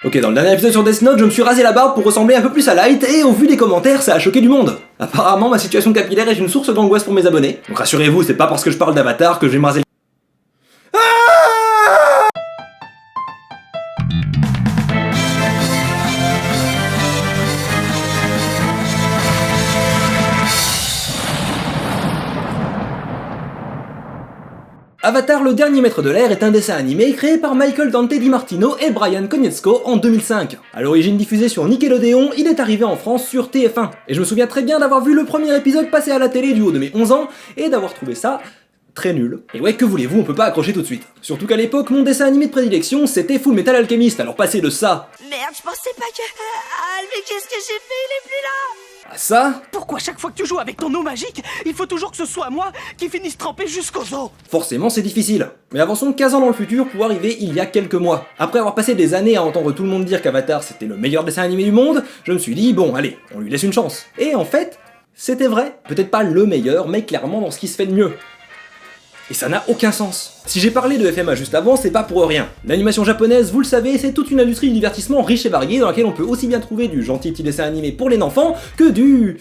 Ok, dans le dernier épisode sur Death Note, je me suis rasé la barbe pour ressembler un peu plus à Light, et au vu des commentaires, ça a choqué du monde. Apparemment, ma situation capillaire est une source d'angoisse pour mes abonnés. Donc rassurez-vous, c'est pas parce que je parle d'Avatar que je vais me raser. Avatar, le dernier maître de l'air est un dessin animé créé par Michael Dante DiMartino et Brian Konietzko en 2005. À l'origine diffusé sur Nickelodeon, il est arrivé en France sur TF1. Et je me souviens très bien d'avoir vu le premier épisode passer à la télé du haut de mes 11 ans et d'avoir trouvé ça très nul. Et ouais, que voulez-vous, on peut pas accrocher tout de suite. Surtout qu'à l'époque, mon dessin animé de prédilection, c'était Full Metal Alchemist, alors passer de ça... Merde, je pensais pas que... Ah, mais qu'est-ce que j'ai fait, il est plus là. à ça... Pourquoi chaque fois que tu joues avec ton eau magique, il faut toujours que ce soit moi qui finisse trempé jusqu'aux os? Forcément, c'est difficile. Mais avançons 15 ans dans le futur pour arriver il y a quelques mois. Après avoir passé des années à entendre tout le monde dire qu'Avatar c'était le meilleur dessin animé du monde, je me suis dit, bon, allez, on lui laisse une chance. Et en fait, c'était vrai. Peut-être pas le meilleur, mais clairement dans ce qui se fait de mieux. Et ça n'a aucun sens. Si j'ai parlé de FMA juste avant, c'est pas pour rien. L'animation japonaise, vous le savez, c'est toute une industrie du divertissement riche et variée dans laquelle on peut aussi bien trouver du gentil petit dessin animé pour les enfants que du...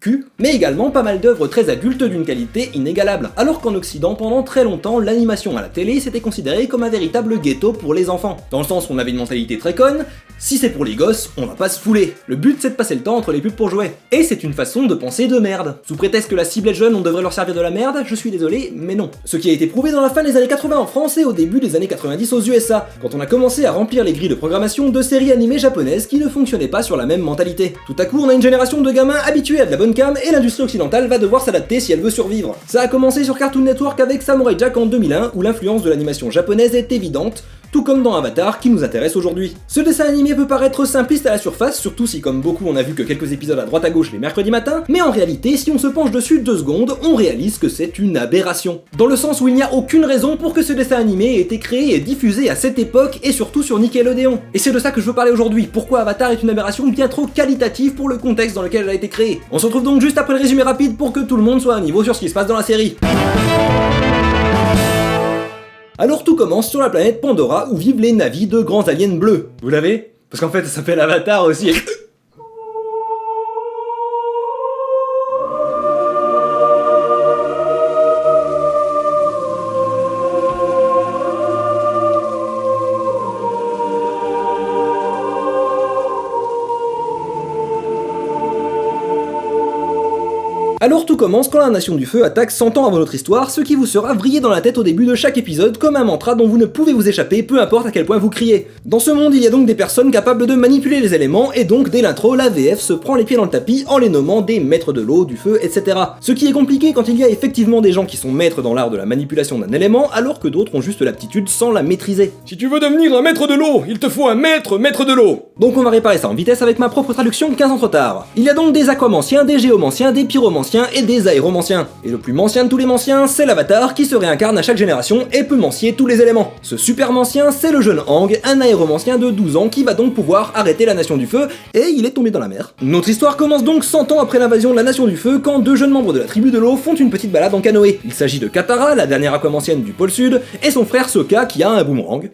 cul, mais également pas mal d'œuvres très adultes d'une qualité inégalable. Alors qu'en Occident, pendant très longtemps, l'animation à la télé c'était considéré comme un véritable ghetto pour les enfants. Dans le sens où on avait une mentalité très conne, si c'est pour les gosses, on va pas se fouler. Le but c'est de passer le temps entre les pubs pour jouer. Et c'est une façon de penser de merde. Sous prétexte que la cible est jeune, on devrait leur servir de la merde, je suis désolé, mais non. Ce qui a été prouvé dans la fin des années 80 en France et au début des années 90 aux USA, quand on a commencé à remplir les grilles de programmation de séries animées japonaises qui ne fonctionnaient pas sur la même mentalité. Tout à coup, on a une génération de gamins habitués à de la bonne cam et l'industrie occidentale va devoir s'adapter si elle veut survivre. Ça a commencé sur Cartoon Network avec Samurai Jack en 2001 où l'influence de l'animation japonaise est évidente, tout comme dans Avatar qui nous intéresse aujourd'hui. Ce dessin animé peut paraître simpliste à la surface, surtout si comme beaucoup on a vu que quelques épisodes à droite à gauche les mercredis matins, mais en réalité si on se penche dessus 2 secondes, on réalise que c'est une aberration. Dans le sens où il n'y a aucune raison pour que ce dessin animé ait été créé et diffusé à cette époque et surtout sur Nickelodeon. Et c'est de ça que je veux parler aujourd'hui, pourquoi Avatar est une aberration bien trop qualitative pour le contexte dans lequel elle a été créée. On se retrouve donc juste après le résumé rapide pour que tout le monde soit à niveau sur ce qui se passe dans la série. Alors tout commence sur la planète Pandora où vivent les Na'vi, de grands aliens bleus. Vous l'avez? Parce qu'en fait ça s'appelle Avatar aussi. Alors tout commence quand la Nation du Feu attaque 100 ans avant notre histoire, ce qui vous sera vrillé dans la tête au début de chaque épisode comme un mantra dont vous ne pouvez vous échapper peu importe à quel point vous criez. Dans ce monde il y a donc des personnes capables de manipuler les éléments et donc dès l'intro la VF se prend les pieds dans le tapis en les nommant des maîtres de l'eau, du feu, etc. Ce qui est compliqué quand il y a effectivement des gens qui sont maîtres dans l'art de la manipulation d'un élément alors que d'autres ont juste l'aptitude sans la maîtriser. Si tu veux devenir un maître de l'eau, il te faut un maître de l'eau. Donc on va réparer ça en vitesse avec ma propre traduction 15 ans trop tard. Il y a donc des aquamanciens, des géomanciens, des pyromanciens et des aéromanciens. Et le plus mancien de tous les manciens, c'est l'Avatar qui se réincarne à chaque génération et peut mancier tous les éléments. Ce super mancien, c'est le jeune Aang, un aéromancien de 12 ans qui va donc pouvoir arrêter la Nation du Feu, et il est tombé dans la mer. Notre histoire commence donc 100 ans après l'invasion de la Nation du Feu, quand 2 jeunes membres de la tribu de l'eau font une petite balade en canoë. Il s'agit de Katara, la dernière aquamancienne du pôle sud, et son frère Sokka qui a un boomerang.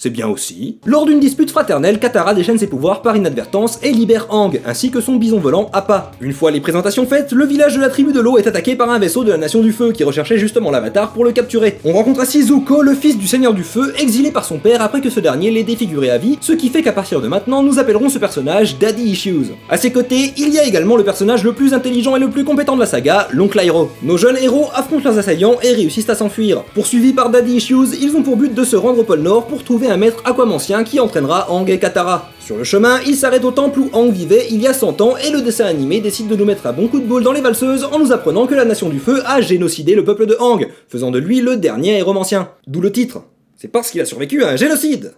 C'est bien aussi. Lors d'une dispute fraternelle, Katara déchaîne ses pouvoirs par inadvertance et libère Aang, ainsi que son bison volant Appa. Une fois les présentations faites, le village de la tribu de l'eau est attaqué par un vaisseau de la Nation du Feu qui recherchait justement l'Avatar pour le capturer. On rencontre ainsi Zuko, le fils du Seigneur du Feu, exilé par son père après que ce dernier l'ait défiguré à vie, ce qui fait qu'à partir de maintenant, nous appellerons ce personnage Daddy Issues. À ses côtés, il y a également le personnage le plus intelligent et le plus compétent de la saga, l'oncle Iroh. Nos jeunes héros affrontent leurs assaillants et réussissent à s'enfuir. Poursuivis par Daddy Issues, ils ont pour but de se rendre au pôle Nord pour trouver un maître aquamancien qui entraînera Aang et Katara. Sur le chemin, ils s'arrêtent au temple où Aang vivait il y a 100 ans et le dessin animé décide de nous mettre un bon coup de boule dans les valseuses en nous apprenant que la Nation du Feu a génocidé le peuple de Aang, faisant de lui le dernier aéromancien. D'où le titre. C'est parce qu'il a survécu à un génocide.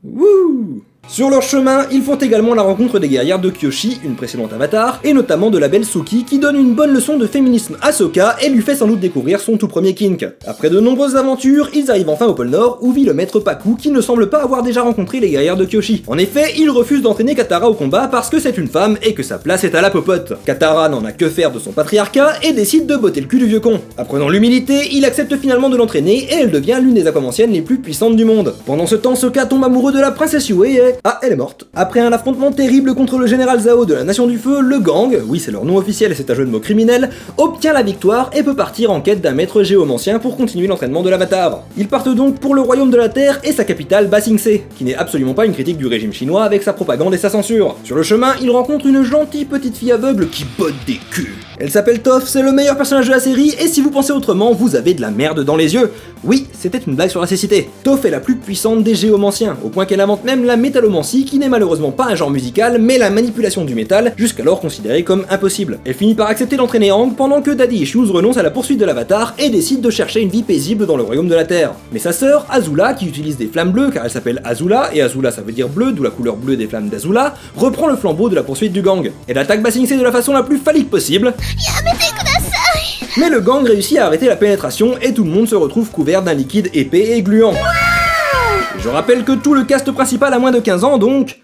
Wouh! Sur leur chemin, ils font également la rencontre des guerrières de Kyoshi, une précédente avatar, et notamment de la belle Suki qui donne une bonne leçon de féminisme à Sokka et lui fait sans doute découvrir son tout premier kink. Après de nombreuses aventures, ils arrivent enfin au pôle Nord où vit le maître Paku qui ne semble pas avoir déjà rencontré les guerrières de Kyoshi. En effet, il refuse d'entraîner Katara au combat parce que c'est une femme et que sa place est à la popote. Katara n'en a que faire de son patriarcat et décide de botter le cul du vieux con. Apprenant l'humilité, il accepte finalement de l'entraîner et elle devient l'une des aquamanciennes les plus puissantes du monde. Pendant ce temps, Sokka tombe amoureux de la princesse Yue et... Ah, elle est morte. Après un affrontement terrible contre le général Zhao de la Nation du Feu, le gang, oui c'est leur nom officiel et c'est un jeu de mots criminel, obtient la victoire et peut partir en quête d'un maître géomancien pour continuer l'entraînement de l'avatar. Ils partent donc pour le royaume de la Terre et sa capitale Ba Sing Se, qui n'est absolument pas une critique du régime chinois avec sa propagande et sa censure. Sur le chemin, ils rencontrent une gentille petite fille aveugle qui botte des culs. Elle s'appelle Toph, c'est le meilleur personnage de la série et si vous pensez autrement, vous avez de la merde dans les yeux. Oui, c'était une blague sur la cécité. Toph est la plus puissante des géomanciens, au point qu'elle invente même la métallomancie qui n'est malheureusement pas un genre musical, mais la manipulation du métal, jusqu'alors considérée comme impossible. Elle finit par accepter d'entraîner Aang pendant que Daddy Issues renonce à la poursuite de l'avatar et décide de chercher une vie paisible dans le royaume de la Terre. Mais sa sœur, Azula, qui utilise des flammes bleues car elle s'appelle Azula, et Azula ça veut dire bleu, d'où la couleur bleue des flammes d'Azula, reprend le flambeau de la poursuite du gang. Elle attaque Ba Sing Se de la façon la plus phallique possible. Mais le gang réussit à arrêter la pénétration et tout le monde se retrouve couvert d'un liquide épais et gluant. Je rappelle que tout le cast principal a moins de 15 ans donc...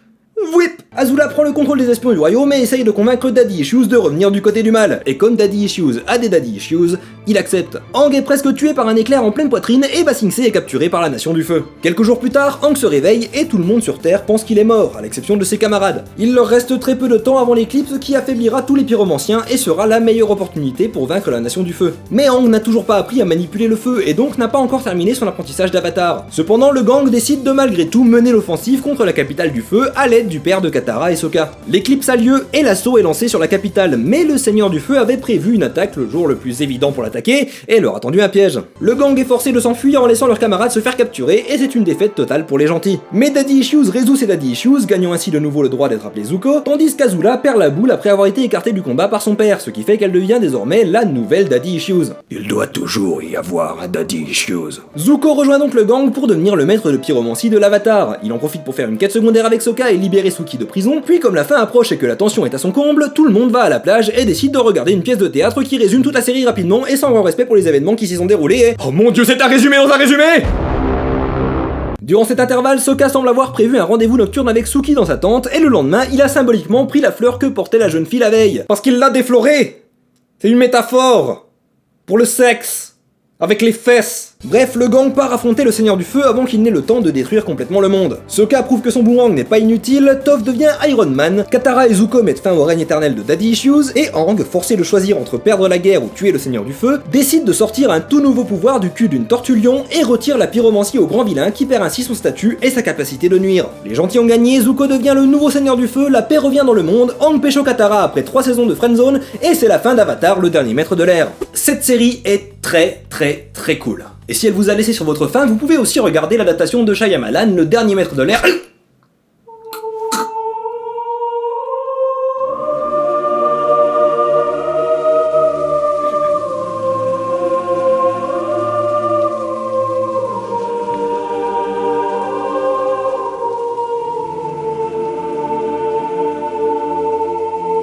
Whip! Azula prend le contrôle des espions du royaume et essaye de convaincre Daddy Issues de revenir du côté du mal. Et comme Daddy Issues a des Daddy Issues, il accepte. Aang est presque tué par un éclair en pleine poitrine et Ba Sing Se est capturé par la Nation du Feu. Quelques jours plus tard, Aang se réveille et tout le monde sur Terre pense qu'il est mort, à l'exception de ses camarades. Il leur reste très peu de temps avant l'éclipse qui affaiblira tous les pyromanciens et sera la meilleure opportunité pour vaincre la Nation du Feu. Mais Aang n'a toujours pas appris à manipuler le feu et donc n'a pas encore terminé son apprentissage d'avatar. Cependant, le gang décide de malgré tout mener l'offensive contre la capitale du feu à l'aide du père de Katara et Sokka. L'éclipse a lieu et l'assaut est lancé sur la capitale, mais le Seigneur du Feu avait prévu une attaque le jour le plus évident pour l'attaquer et leur a tendu un piège. Le gang est forcé de s'enfuir en laissant leurs camarades se faire capturer et c'est une défaite totale pour les gentils. Mais Daddy Issues résout ses Daddy Issues, gagnant ainsi de nouveau le droit d'être appelé Zuko, tandis qu'Azula perd la boule après avoir été écartée du combat par son père, ce qui fait qu'elle devient désormais la nouvelle Daddy Issues. Il doit toujours y avoir un Daddy Issues. Zuko rejoint donc le gang pour devenir le maître de pyromancie de l'avatar. Il en profite pour faire une quête secondaire avec Sokka et libérer Suki de prison, puis comme la fin approche et que la tension est à son comble, tout le monde va à la plage et décide de regarder une pièce de théâtre qui résume toute la série rapidement et sans grand respect pour les événements qui s'y sont déroulés et... Oh mon dieu, c'est un résumé dans un résumé! Durant cet intervalle, Sokka semble avoir prévu un rendez-vous nocturne avec Suki dans sa tente et le lendemain, il a symboliquement pris la fleur que portait la jeune fille la veille. Parce qu'il l'a déflorée! C'est une métaphore! Pour le sexe! Avec les fesses! Bref, le gang part affronter le Seigneur du Feu avant qu'il n'ait le temps de détruire complètement le monde. Sokka prouve que son boomerang n'est pas inutile, Toph devient Iron Man, Katara et Zuko mettent fin au règne éternel de Daddy Issues, et Aang, forcé de choisir entre perdre la guerre ou tuer le Seigneur du Feu, décide de sortir un tout nouveau pouvoir du cul d'une tortue lion et retire la pyromancie au grand vilain qui perd ainsi son statut et sa capacité de nuire. Les gentils ont gagné, Zuko devient le nouveau Seigneur du Feu, la paix revient dans le monde, Aang pécho Katara après 3 saisons de friendzone, et c'est la fin d'Avatar, le dernier maître de l'air. Cette série est très cool. Et si elle vous a laissé sur votre faim, vous pouvez aussi regarder l'adaptation de Shyamalan, le dernier maître de l'air.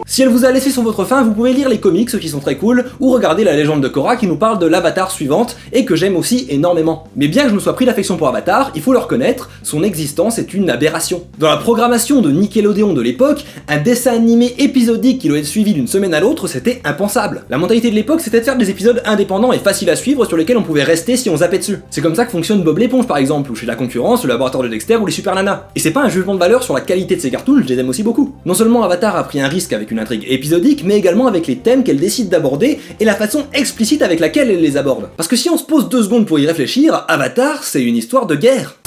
Si elle vous a laissé sur votre faim, vous pouvez lire les comics qui sont très cool, ou regarder la légende de Korra qui nous parle de l'Avatar suivante, et que j'aime aussi énormément. Mais bien que je me sois pris d'affection pour Avatar, il faut le reconnaître, son existence est une aberration. Dans la programmation de Nickelodeon de l'époque, un dessin animé épisodique qui doit être suivi d'une semaine à l'autre, c'était impensable. La mentalité de l'époque, c'était de faire des épisodes indépendants et faciles à suivre sur lesquels on pouvait rester si on zappait dessus. C'est comme ça que fonctionne Bob l'éponge par exemple, ou chez la concurrence, le laboratoire de Dexter ou les Super Nana. Et c'est pas un jugement de valeur sur la qualité de ces cartoons, je les aime aussi beaucoup. Non seulement Avatar a pris un risque avec une intrigue épisodique, mais également avec les thèmes qu'elle décide d'aborder et la façon explicite avec laquelle elle les aborde. Parce que si on se pose 2 secondes pour y réfléchir, Avatar, c'est une histoire de guerre.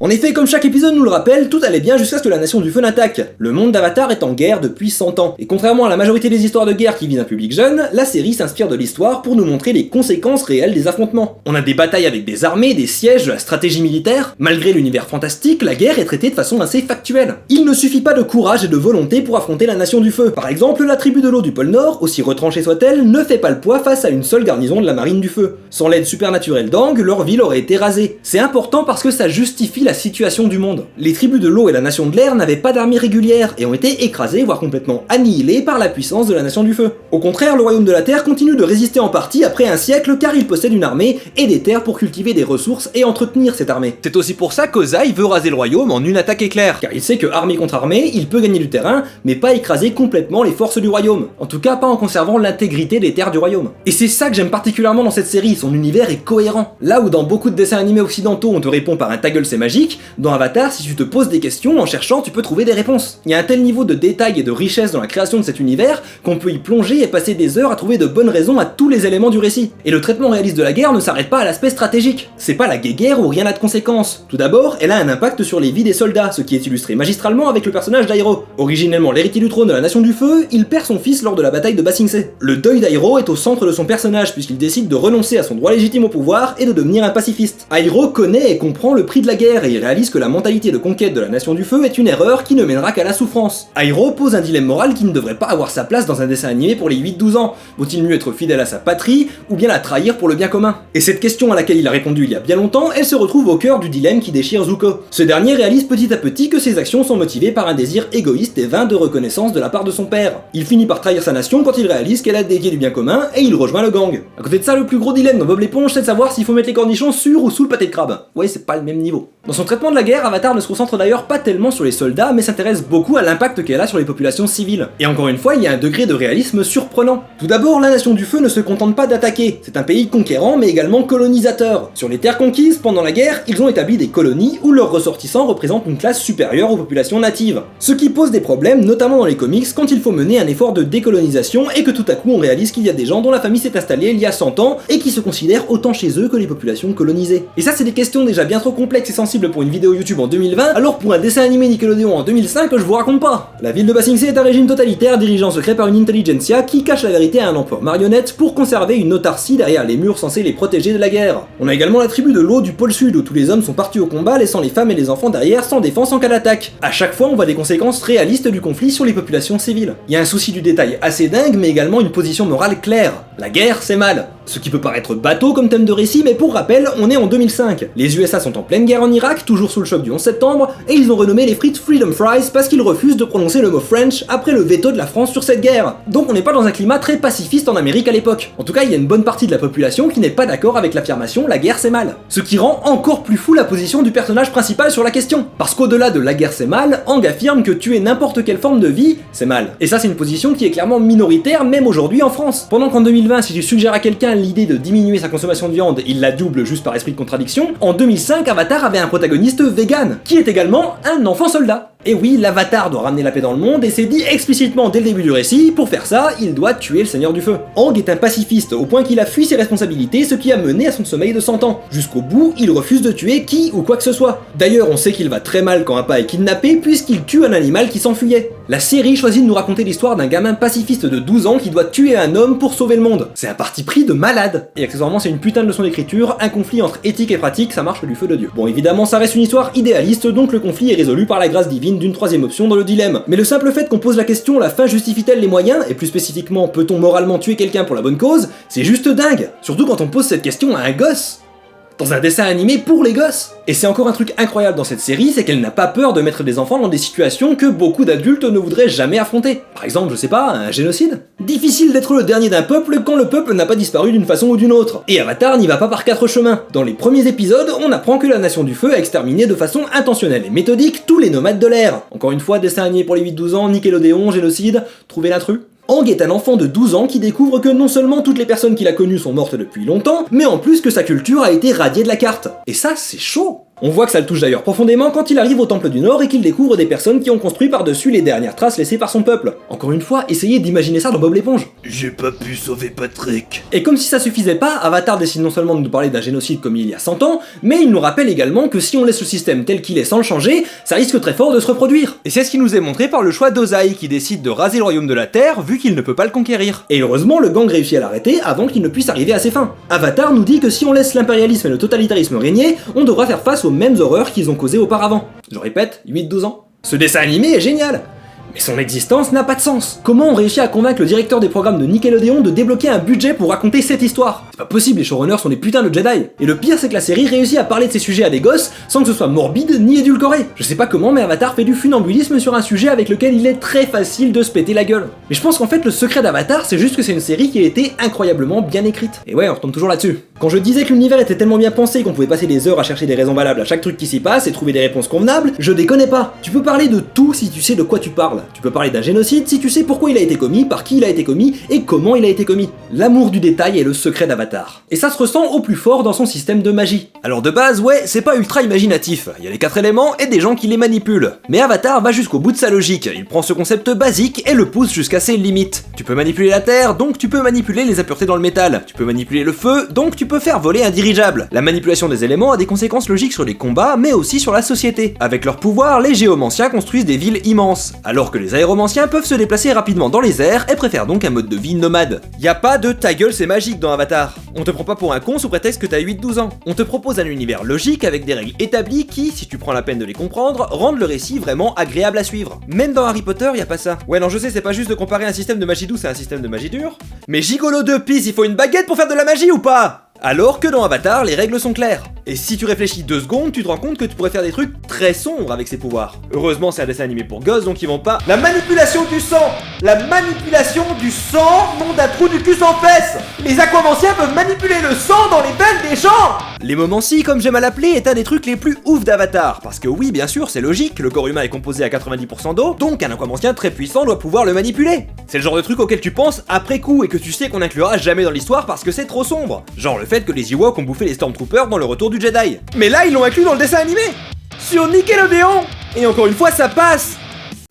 En effet, comme chaque épisode nous le rappelle, tout allait bien jusqu'à ce que la Nation du Feu n'attaque. Le monde d'Avatar est en guerre depuis 100 ans, et contrairement à la majorité des histoires de guerre qui visent un public jeune, la série s'inspire de l'histoire pour nous montrer les conséquences réelles des affrontements. On a des batailles avec des armées, des sièges, de la stratégie militaire. Malgré l'univers fantastique, la guerre est traitée de façon assez factuelle. Il ne suffit pas de courage et de volonté pour affronter la Nation du Feu. Par exemple, la tribu de l'eau du pôle Nord, aussi retranchée soit-elle, ne fait pas le poids face à une seule garnison de la marine du feu. Sans l'aide supernaturelle d'Aang, leur ville aurait été rasée. C'est important parce que ça justifie la situation du monde. Les tribus de l'eau et la nation de l'air n'avaient pas d'armée régulière et ont été écrasées, voire complètement annihilées par la puissance de la nation du feu. Au contraire, le royaume de la terre continue de résister en partie après un siècle car il possède une armée et des terres pour cultiver des ressources et entretenir cette armée. C'est aussi pour ça qu'Ozai veut raser le royaume en une attaque éclair, car il sait que armée contre armée, il peut gagner du terrain, mais pas écraser complètement les forces du royaume. En tout cas, pas en conservant l'intégrité des terres du royaume. Et c'est ça que j'aime particulièrement dans cette série, son univers est cohérent. Là où dans beaucoup de dessins animés occidentaux on te répond par un ta gueule c'est magique, dans Avatar, si tu te poses des questions, en cherchant, tu peux trouver des réponses. Il y a un tel niveau de détail et de richesse dans la création de cet univers qu'on peut y plonger et passer des heures à trouver de bonnes raisons à tous les éléments du récit. Et le traitement réaliste de la guerre ne s'arrête pas à l'aspect stratégique. C'est pas la guéguerre où rien n'a de conséquences. Tout d'abord, elle a un impact sur les vies des soldats, ce qui est illustré magistralement avec le personnage d'Iroh. Originellement l'héritier du trône de la Nation du Feu, il perd son fils lors de la bataille de Ba Sing Se. Le deuil d'Iroh est au centre de son personnage puisqu'il décide de renoncer à son droit légitime au pouvoir et de devenir un pacifiste. Iroh connaît et comprend le prix de la guerre et il réalise que la mentalité de conquête de la Nation du Feu est une erreur qui ne mènera qu'à la souffrance. Iroh pose un dilemme moral qui ne devrait pas avoir sa place dans un dessin animé pour les 8-12 ans. Vaut-il mieux être fidèle à sa patrie ou bien la trahir pour le bien commun? Et cette question à laquelle il a répondu il y a bien longtemps, elle se retrouve au cœur du dilemme qui déchire Zuko. Ce dernier réalise petit à petit que ses actions sont motivées par un désir égoïste et vain de reconnaissance de la part de son père. Il finit par trahir sa nation quand il réalise qu'elle a dévié du bien commun et il rejoint le gang. À côté de ça, le plus gros dilemme dans Bob l'éponge, c'est de savoir s'il faut mettre les cornichons sur ou sous le pâté de crabe. Ouais, c'est pas le même niveau. Dans son traitement de la guerre, Avatar ne se concentre d'ailleurs pas tellement sur les soldats, mais s'intéresse beaucoup à l'impact qu'elle a sur les populations civiles. Et encore une fois, il y a un degré de réalisme surprenant. Tout d'abord, la Nation du Feu ne se contente pas d'attaquer, c'est un pays conquérant mais également colonisateur. Sur les terres conquises, pendant la guerre, ils ont établi des colonies où leurs ressortissants représentent une classe supérieure aux populations natives. Ce qui pose des problèmes, notamment dans les comics, quand il faut mener un effort de décolonisation et que tout à coup on réalise qu'il y a des gens dont la famille s'est installée il y a 100 ans et qui se considèrent autant chez eux que les populations colonisées. Et ça c'est des questions déjà bien trop complexes et sensibles pour une vidéo YouTube en 2020, alors pour un dessin animé Nickelodeon en 2005, je vous raconte pas. La ville de Ba Sing Se est un régime totalitaire dirigé en secret par une intelligentsia qui cache la vérité à un empereur marionnette pour conserver une autarcie derrière les murs censés les protéger de la guerre. On a également la tribu de l'eau du pôle sud où tous les hommes sont partis au combat laissant les femmes et les enfants derrière sans défense en cas d'attaque. À chaque fois on voit des conséquences réalistes du conflit sur les populations civiles. Il y a un souci du détail assez dingue mais également une position morale claire. La guerre c'est mal. Ce qui peut paraître bateau comme thème de récit, mais pour rappel, on est en 2005. Les USA sont en pleine guerre en Irak, toujours sous le choc du 11 septembre, et ils ont renommé les frites Freedom Fries parce qu'ils refusent de prononcer le mot French après le veto de la France sur cette guerre. Donc on n'est pas dans un climat très pacifiste en Amérique à l'époque. En tout cas, il y a une bonne partie de la population qui n'est pas d'accord avec l'affirmation « la guerre c'est mal ». Ce qui rend encore plus fou la position du personnage principal sur la question. Parce qu'au-delà de « la guerre c'est mal », Aang affirme que tuer n'importe quelle forme de vie, c'est mal. Et ça c'est une position qui est clairement minoritaire même aujourd'hui en France. Pendant qu'en 2020, si tu suggères à quelqu'un l'idée de diminuer sa consommation de viande, il la double juste par esprit de contradiction, en 2005, Avatar avait un protagoniste vegan, qui est également un enfant soldat. Et oui, l'Avatar doit ramener la paix dans le monde, et c'est dit explicitement dès le début du récit, pour faire ça, il doit tuer le Seigneur du Feu. Aang est un pacifiste, au point qu'il a fui ses responsabilités, ce qui a mené à son sommeil de 100 ans. Jusqu'au bout, il refuse de tuer qui ou quoi que ce soit. D'ailleurs, on sait qu'il va très mal quand Appa est kidnappé, puisqu'il tue un animal qui s'enfuyait. La série choisit de nous raconter l'histoire d'un gamin pacifiste de 12 ans qui doit tuer un homme pour sauver le monde. C'est un parti pris de malade. Et accessoirement, c'est une putain de leçon d'écriture, un conflit entre éthique et pratique, ça marche du feu de Dieu. Bon, évidemment, ça reste une histoire idéaliste, donc le conflit est résolu par la grâce divine d'une troisième option dans le dilemme. Mais le simple fait qu'on pose la question, la fin justifie-t-elle les moyens, et plus spécifiquement, peut-on moralement tuer quelqu'un pour la bonne cause, c'est juste dingue. Surtout quand on pose cette question à un gosse. Dans un dessin animé pour les gosses. Et c'est encore un truc incroyable dans cette série, c'est qu'elle n'a pas peur de mettre des enfants dans des situations que beaucoup d'adultes ne voudraient jamais affronter. Par exemple, je sais pas, un génocide. Difficile d'être le dernier d'un peuple quand le peuple n'a pas disparu d'une façon ou d'une autre. Et Avatar n'y va pas par 4 chemins. Dans les premiers épisodes, on apprend que la Nation du Feu a exterminé de façon intentionnelle et méthodique tous les nomades de l'air. Encore une fois, dessin animé pour les 8-12 ans, Nickelodeon, génocide, trouver l'intrus. Aang est un enfant de 12 ans qui découvre que non seulement toutes les personnes qu'il a connues sont mortes depuis longtemps, mais en plus que sa culture a été radiée de la carte. Et ça, c'est chaud. On voit que ça le touche d'ailleurs profondément quand il arrive au Temple du Nord et qu'il découvre des personnes qui ont construit par-dessus les dernières traces laissées par son peuple. Encore une fois, essayez d'imaginer ça dans Bob l'éponge. J'ai pas pu sauver Patrick. Et comme si ça suffisait pas, Avatar décide non seulement de nous parler d'un génocide comme il y a 100 ans, mais il nous rappelle également que si on laisse le système tel qu'il est sans le changer, ça risque très fort de se reproduire. Et c'est ce qui nous est montré par le choix d'Ozai qui décide de raser le royaume de la Terre vu qu'il ne peut pas le conquérir. Et heureusement, le gang réussit à l'arrêter avant qu'il ne puisse arriver à ses fins. Avatar nous dit que si on laisse l'impérialisme et le totalitarisme régner, on devra faire face aux mêmes horreurs qu'ils ont causées auparavant. Je répète, 8-12 ans. Ce dessin animé est génial! Mais son existence n'a pas de sens. Comment on réussit à convaincre le directeur des programmes de Nickelodeon de débloquer un budget pour raconter cette histoire? C'est pas possible, les showrunners sont des putains de Jedi. Et le pire, c'est que la série réussit à parler de ces sujets à des gosses sans que ce soit morbide ni édulcoré. Je sais pas comment, mais Avatar fait du funambulisme sur un sujet avec lequel il est très facile de se péter la gueule. Mais je pense qu'en fait, le secret d'Avatar, c'est juste que c'est une série qui a été incroyablement bien écrite. Et ouais, on retombe toujours là-dessus. Quand je disais que l'univers était tellement bien pensé qu'on pouvait passer des heures à chercher des raisons valables à chaque truc qui s'y passe et trouver des réponses convenables, je déconne pas. Tu peux parler de tout si tu sais de quoi tu parles. Tu peux parler d'un génocide si tu sais pourquoi il a été commis, par qui il a été commis et comment il a été commis. L'amour du détail est le secret d'Avatar. Et ça se ressent au plus fort dans son système de magie. Alors de base, ouais, c'est pas ultra imaginatif. Il y a les 4 éléments et des gens qui les manipulent. Mais Avatar va jusqu'au bout de sa logique. Il prend ce concept basique et le pousse jusqu'à ses limites. Tu peux manipuler la terre, donc tu peux manipuler les impuretés dans le métal. Tu peux manipuler le feu, donc tu peux faire voler un dirigeable. La manipulation des éléments a des conséquences logiques sur les combats, mais aussi sur la société. Avec leur pouvoir, les géomanciens construisent des villes immenses, alors que les aéromanciens peuvent se déplacer rapidement dans les airs et préfèrent donc un mode de vie nomade. Y a pas de ta gueule c'est magique dans Avatar. On te prend pas pour un con sous prétexte que t'as 8-12 ans. On te propose un univers logique avec des règles établies qui, si tu prends la peine de les comprendre, rendent le récit vraiment agréable à suivre. Même dans Harry Potter, y a pas ça. Ouais non je sais, c'est pas juste de comparer un système de magie douce à un système de magie dure. Mais gigolo de pisse, il faut une baguette pour faire de la magie ou pas? Alors que dans Avatar, les règles sont claires. Et si tu réfléchis 2 secondes, tu te rends compte que tu pourrais faire des trucs très sombres avec ces pouvoirs. Heureusement, c'est un dessin animé pour gosses, donc ils vont pas... La manipulation du sang! La manipulation du sang, nom d'un trou du cul sans fesse! Les aquamanciens peuvent manipuler le sang dans les veines des gens! Les momency, comme j'aime à l'appeler, est un des trucs les plus ouf d'Avatar. Parce que oui, bien sûr, c'est logique, le corps humain est composé à 90% d'eau, donc un aquamancien très puissant doit pouvoir le manipuler. C'est le genre de truc auquel tu penses après coup et que tu sais qu'on inclura jamais dans l'histoire parce que c'est trop sombre. Genre le fait que les Ewoks ont bouffé les Stormtroopers dans le retour du Jedi. Mais là, ils l'ont inclus dans le dessin animé! Sur Nickelodeon! Et encore une fois, ça passe!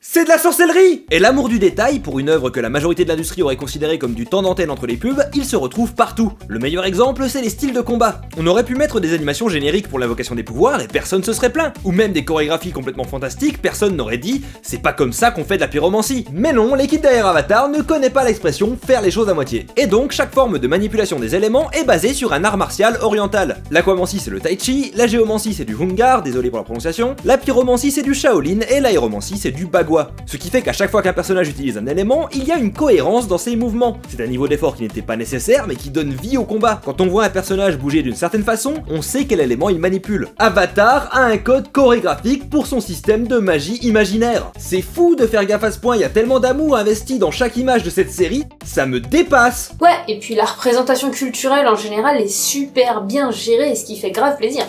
C'est de la sorcellerie! Et l'amour du détail, pour une œuvre que la majorité de l'industrie aurait considéré comme du temps d'antenne entre les pubs, il se retrouve partout. Le meilleur exemple, c'est les styles de combat. On aurait pu mettre des animations génériques pour l'invocation des pouvoirs et personne se serait plaint. Ou même des chorégraphies complètement fantastiques, personne n'aurait dit « c'est pas comme ça qu'on fait de la pyromancie ». Mais non, l'équipe derrière Avatar ne connaît pas l'expression « faire les choses à moitié ». Et donc, chaque forme de manipulation des éléments est basée sur un art martial oriental. L'aquamancie c'est le tai chi, la géomancie c'est du hungar, désolé pour la prononciation, la pyromancie c'est du shaolin et l'aéromancie c'est du bagua. Ce qui fait qu'à chaque fois qu'un personnage utilise un élément, il y a une cohérence dans ses mouvements. C'est un niveau d'effort qui n'était pas nécessaire, mais qui donne vie au combat. Quand on voit un personnage bouger d'une certaine façon, on sait quel élément il manipule. Avatar a un code chorégraphique pour son système de magie imaginaire. C'est fou de faire gaffe à ce point, il y a tellement d'amour investi dans chaque image de cette série, ça me dépasse. Ouais, et puis la représentation culturelle en général est super bien gérée, ce qui fait grave plaisir.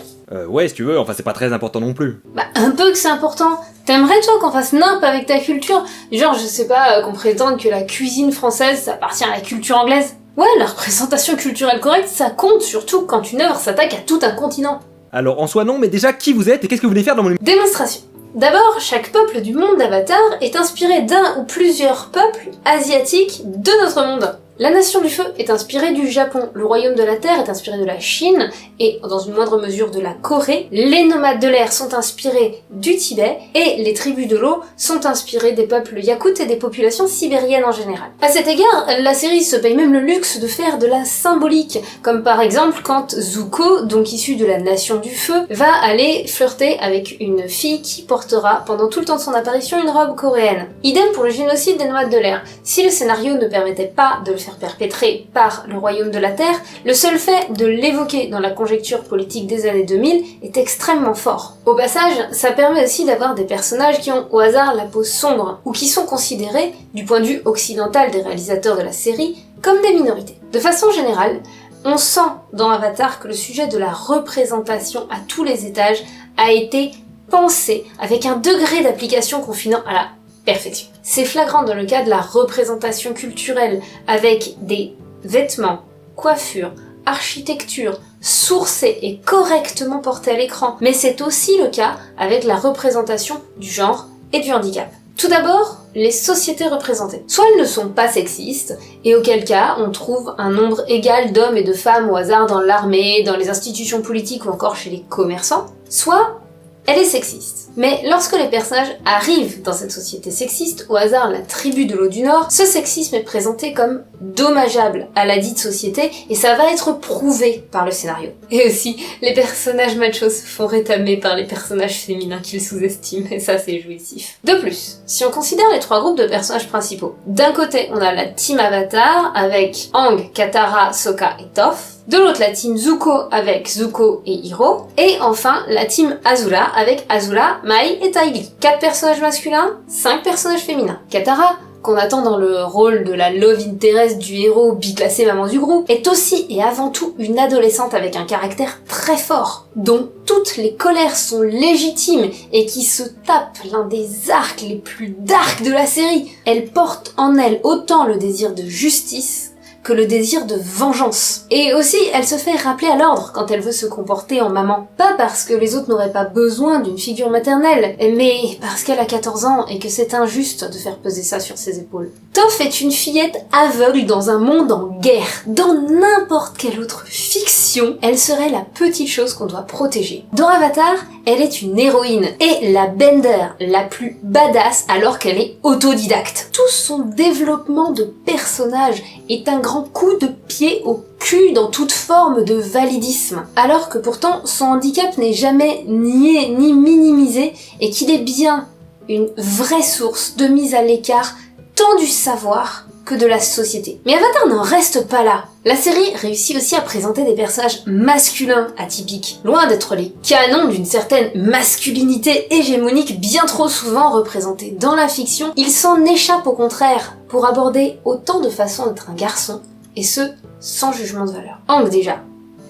Ouais, si tu veux, enfin c'est pas très important non plus. Bah, un peu que c'est important. T'aimerais toi qu'on fasse nimp avec ta culture? Genre, je sais pas, qu'on prétende que la cuisine française, ça appartient à la culture anglaise? Ouais, la représentation culturelle correcte, ça compte, surtout quand une œuvre s'attaque à tout un continent. Alors en soi non, mais déjà qui vous êtes et qu'est-ce que vous venez faire dans mon... Démonstration. D'abord, chaque peuple du monde d'Avatar est inspiré d'un ou plusieurs peuples asiatiques de notre monde. La Nation du Feu est inspirée du Japon, le Royaume de la Terre est inspiré de la Chine, et dans une moindre mesure de la Corée, les nomades de l'air sont inspirés du Tibet, et les tribus de l'eau sont inspirées des peuples yakoutes et des populations sibériennes en général. À cet égard, la série se paye même le luxe de faire de la symbolique, comme par exemple quand Zuko, donc issu de la Nation du Feu, va aller flirter avec une fille qui portera pendant tout le temps de son apparition une robe coréenne. Idem pour le génocide des nomades de l'air. Si le scénario ne permettait pas de le faire perpétré par le Royaume de la Terre, le seul fait de l'évoquer dans la conjecture politique des années 2000 est extrêmement fort. Au passage, ça permet aussi d'avoir des personnages qui ont au hasard la peau sombre, ou qui sont considérés, du point de vue occidental des réalisateurs de la série, comme des minorités. De façon générale, on sent dans Avatar que le sujet de la représentation à tous les étages a été pensé avec un degré d'application confinant à la perfection. C'est flagrant dans le cas de la représentation culturelle, avec des vêtements, coiffures, architecture sourcée et correctement portée à l'écran, mais c'est aussi le cas avec la représentation du genre et du handicap. Tout d'abord, les sociétés représentées. Soit elles ne sont pas sexistes, et auquel cas on trouve un nombre égal d'hommes et de femmes au hasard dans l'armée, dans les institutions politiques ou encore chez les commerçants, soit elle est sexiste. Mais lorsque les personnages arrivent dans cette société sexiste, au hasard la tribu de l'eau du Nord, ce sexisme est présenté comme dommageable à la dite société et ça va être prouvé par le scénario. Et aussi, les personnages machos se font rétamer par les personnages féminins qu'ils sous-estiment et ça c'est jouissif. De plus, si on considère les 3 groupes de personnages principaux, d'un côté on a la team Avatar avec Aang, Katara, Sokka et Toph, de l'autre la team Zuko avec Zuko et Hiro, et enfin la team Azula avec Azula, Mai et Ty Lee. 4 personnages masculins, 5 personnages féminins. Katara, qu'on attend dans le rôle de la love interest du héros biclassé maman du groupe, est aussi et avant tout une adolescente avec un caractère très fort, dont toutes les colères sont légitimes et qui se tape l'un des arcs les plus dark de la série. Elle porte en elle autant le désir de justice que le désir de vengeance. Et aussi, elle se fait rappeler à l'ordre quand elle veut se comporter en maman. Pas parce que les autres n'auraient pas besoin d'une figure maternelle, mais parce qu'elle a 14 ans et que c'est injuste de faire peser ça sur ses épaules. Toph est une fillette aveugle dans un monde en guerre. Dans n'importe quelle autre fiction, elle serait la petite chose qu'on doit protéger. Dans Avatar, elle est une héroïne et la Bender la plus badass alors qu'elle est autodidacte. Tout son développement de personnage est un grand coup de pied au cul dans toute forme de validisme, alors que pourtant son handicap n'est jamais nié ni minimisé et qu'il est bien une vraie source de mise à l'écart tant du savoir que de la société. Mais Avatar n'en reste pas là. La série réussit aussi à présenter des personnages masculins atypiques, loin d'être les canons d'une certaine masculinité hégémonique bien trop souvent représentée dans la fiction. Il s'en échappe au contraire pour aborder autant de façons d'être un garçon, et ce, sans jugement de valeur. Aang déjà.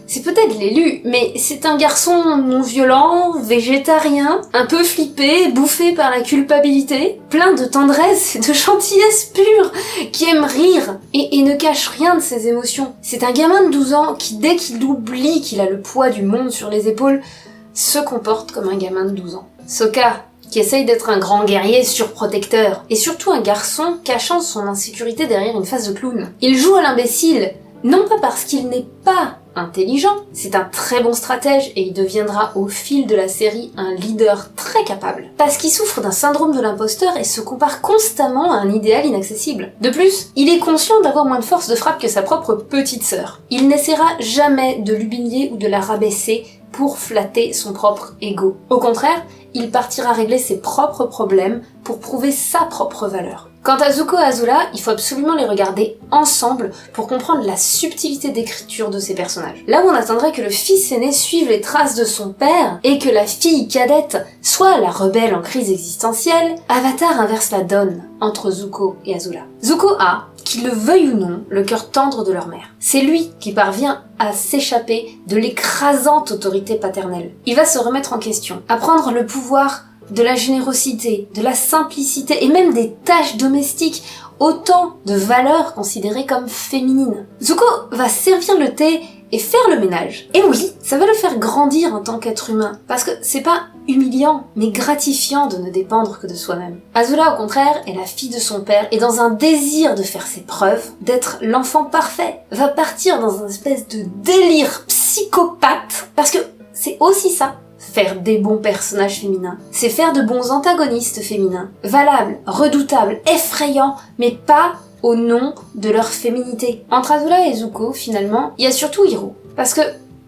C'est peut-être l'élu, mais c'est un garçon non violent, végétarien, un peu flippé, bouffé par la culpabilité, plein de tendresse et de gentillesse pure, qui aime rire et ne cache rien de ses émotions. C'est un gamin de 12 ans qui, dès qu'il oublie qu'il a le poids du monde sur les épaules, se comporte comme un gamin de 12 ans. Sokka, qui essaye d'être un grand guerrier surprotecteur, et surtout un garçon cachant son insécurité derrière une face de clown. Il joue à l'imbécile, non pas parce qu'il n'est pas intelligent, c'est un très bon stratège et il deviendra au fil de la série un leader très capable, parce qu'il souffre d'un syndrome de l'imposteur et se compare constamment à un idéal inaccessible. De plus, il est conscient d'avoir moins de force de frappe que sa propre petite sœur. Il n'essaiera jamais de l'humilier ou de la rabaisser pour flatter son propre ego. Au contraire, il partira régler ses propres problèmes pour prouver sa propre valeur. Quant à Zuko et Azula, il faut absolument les regarder ensemble pour comprendre la subtilité d'écriture de ces personnages. Là où on attendrait que le fils aîné suive les traces de son père et que la fille cadette soit la rebelle en crise existentielle, Avatar inverse la donne entre Zuko et Azula. Zuko a, qu'il le veuille ou non, le cœur tendre de leur mère. C'est lui qui parvient à s'échapper de l'écrasante autorité paternelle. Il va se remettre en question, apprendre le pouvoir de la générosité, de la simplicité et même des tâches domestiques, autant de valeurs considérées comme féminines. Zuko va servir le thé et faire le ménage. Et oui, ça va le faire grandir en tant qu'être humain, parce que c'est pas humiliant, mais gratifiant de ne dépendre que de soi-même. Azula, au contraire, est la fille de son père et dans un désir de faire ses preuves, d'être l'enfant parfait, va partir dans une espèce de délire psychopathe, parce que c'est aussi ça. Faire des bons personnages féminins, c'est faire de bons antagonistes féminins, valables, redoutables, effrayants, mais pas au nom de leur féminité. Entre Azula et Zuko, finalement, il y a surtout Hiro. Parce que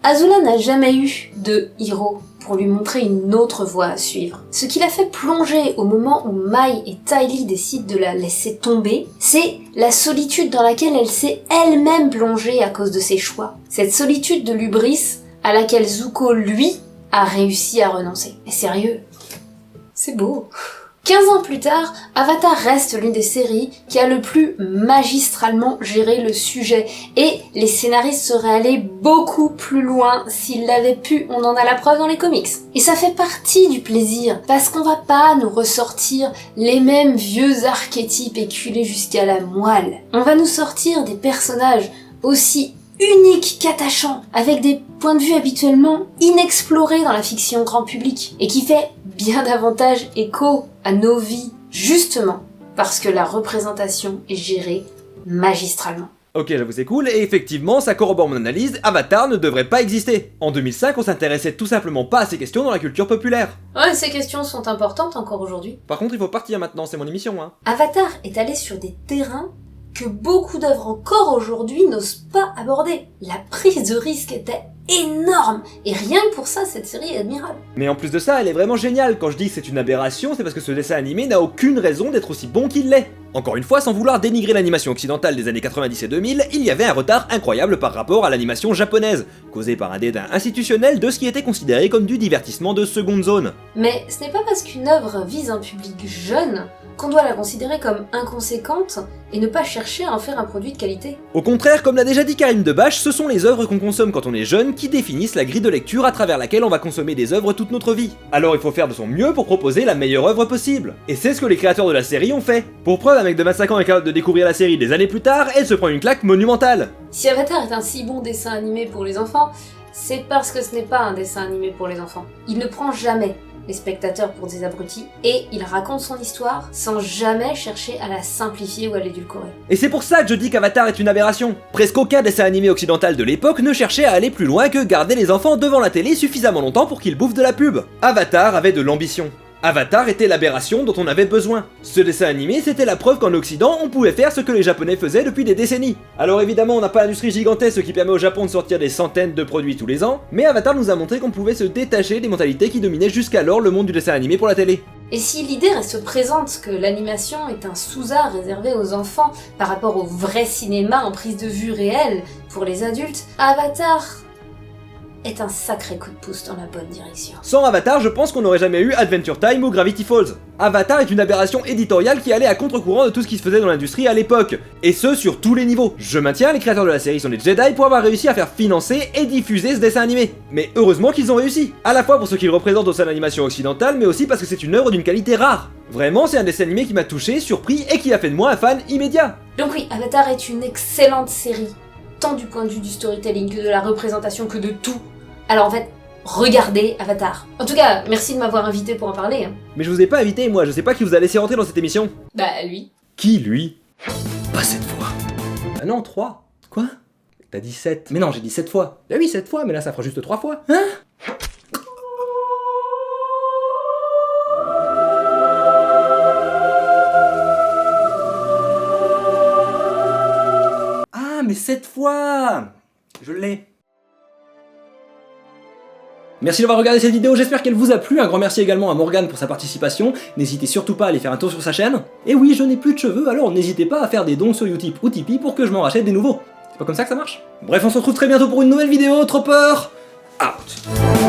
Azula n'a jamais eu de Hiro pour lui montrer une autre voie à suivre. Ce qui l'a fait plonger au moment où Mai et Ty Lee décident de la laisser tomber, c'est la solitude dans laquelle elle s'est elle-même plongée à cause de ses choix. Cette solitude de l'hubris à laquelle Zuko, lui, a réussi à renoncer. Mais sérieux, c'est beau. 15 ans plus tard, Avatar reste l'une des séries qui a le plus magistralement géré le sujet et les scénaristes seraient allés beaucoup plus loin s'ils l'avaient pu, on en a la preuve dans les comics. Et ça fait partie du plaisir, parce qu'on va pas nous ressortir les mêmes vieux archétypes éculés jusqu'à la moelle. On va nous sortir des personnages aussi unique qu'attachant, avec des points de vue habituellement inexplorés dans la fiction grand public, et qui fait bien davantage écho à nos vies, justement, parce que la représentation est gérée magistralement. Ok, j'avoue c'est cool, et effectivement, ça corrobore mon analyse, Avatar ne devrait pas exister. En 2005, on s'intéressait tout simplement pas à ces questions dans la culture populaire. Ouais, ces questions sont importantes encore aujourd'hui. Par contre, il faut partir maintenant, c'est mon émission, hein. Avatar est allé sur des terrains que beaucoup d'œuvres encore aujourd'hui n'osent pas aborder. La prise de risque était énorme, et rien que pour ça, cette série est admirable. Mais en plus de ça, elle est vraiment géniale. Quand je dis que c'est une aberration, c'est parce que ce dessin animé n'a aucune raison d'être aussi bon qu'il l'est. Encore une fois, sans vouloir dénigrer l'animation occidentale des années 90 et 2000, il y avait un retard incroyable par rapport à l'animation japonaise, causé par un dédain institutionnel de ce qui était considéré comme du divertissement de seconde zone. Mais ce n'est pas parce qu'une œuvre vise un public jeune qu'on doit la considérer comme inconséquente et ne pas chercher à en faire un produit de qualité. Au contraire, comme l'a déjà dit Karim Debache, ce sont les œuvres qu'on consomme quand on est jeune qui définissent la grille de lecture à travers laquelle on va consommer des œuvres toute notre vie. Alors il faut faire de son mieux pour proposer la meilleure œuvre possible. Et c'est ce que les créateurs de la série ont fait. Pour preuve, un mec de 25 ans est capable de découvrir la série des années plus tard et se prend une claque monumentale. Si Avatar est un si bon dessin animé pour les enfants, c'est parce que ce n'est pas un dessin animé pour les enfants. Il ne prend jamais les spectateurs pour des abrutis, et il raconte son histoire sans jamais chercher à la simplifier ou à l'édulcorer. Et c'est pour ça que je dis qu'Avatar est une aberration. Presque aucun dessin animé occidental de l'époque ne cherchait à aller plus loin que garder les enfants devant la télé suffisamment longtemps pour qu'ils bouffent de la pub. Avatar avait de l'ambition. Avatar était l'aberration dont on avait besoin. Ce dessin animé, c'était la preuve qu'en Occident, on pouvait faire ce que les Japonais faisaient depuis des décennies. Alors évidemment, on n'a pas l'industrie gigantesque qui permet au Japon de sortir des centaines de produits tous les ans, mais Avatar nous a montré qu'on pouvait se détacher des mentalités qui dominaient jusqu'alors le monde du dessin animé pour la télé. Et si l'idée reste présente que l'animation est un sous-art réservé aux enfants par rapport au vrai cinéma en prise de vue réelle pour les adultes, Avatar est un sacré coup de pouce dans la bonne direction. Sans Avatar, je pense qu'on n'aurait jamais eu Adventure Time ou Gravity Falls. Avatar est une aberration éditoriale qui allait à contre-courant de tout ce qui se faisait dans l'industrie à l'époque, et ce sur tous les niveaux. Je maintiens, les créateurs de la série sont des Jedi pour avoir réussi à faire financer et diffuser ce dessin animé. Mais heureusement qu'ils ont réussi, à la fois pour ce qu'ils représentent au sein de l'animation occidentale, mais aussi parce que c'est une œuvre d'une qualité rare. Vraiment, c'est un dessin animé qui m'a touché, surpris et qui a fait de moi un fan immédiat. Donc oui, Avatar est une excellente série, tant du point de vue du storytelling que de la représentation que de tout. Alors en fait, regardez Avatar. En tout cas, merci de m'avoir invité pour en parler. Mais je vous ai pas invité, moi, je sais pas qui vous a laissé rentrer dans cette émission. Bah lui. Qui, lui? Pas cette fois. Ah non, 3. Quoi? T'as dit 7. Mais non, j'ai dit 7 fois. Bah oui, 7 fois, mais là ça fera juste 3 fois. Hein? Ah, mais 7 fois! Je l'ai. Merci d'avoir regardé cette vidéo, j'espère qu'elle vous a plu, un grand merci également à Morgane pour sa participation, n'hésitez surtout pas à aller faire un tour sur sa chaîne, et oui, je n'ai plus de cheveux, alors n'hésitez pas à faire des dons sur Utip ou Tipeee pour que je m'en rachète des nouveaux. C'est pas comme ça que ça marche. Bref, on se retrouve très bientôt pour une nouvelle vidéo, Tropper out.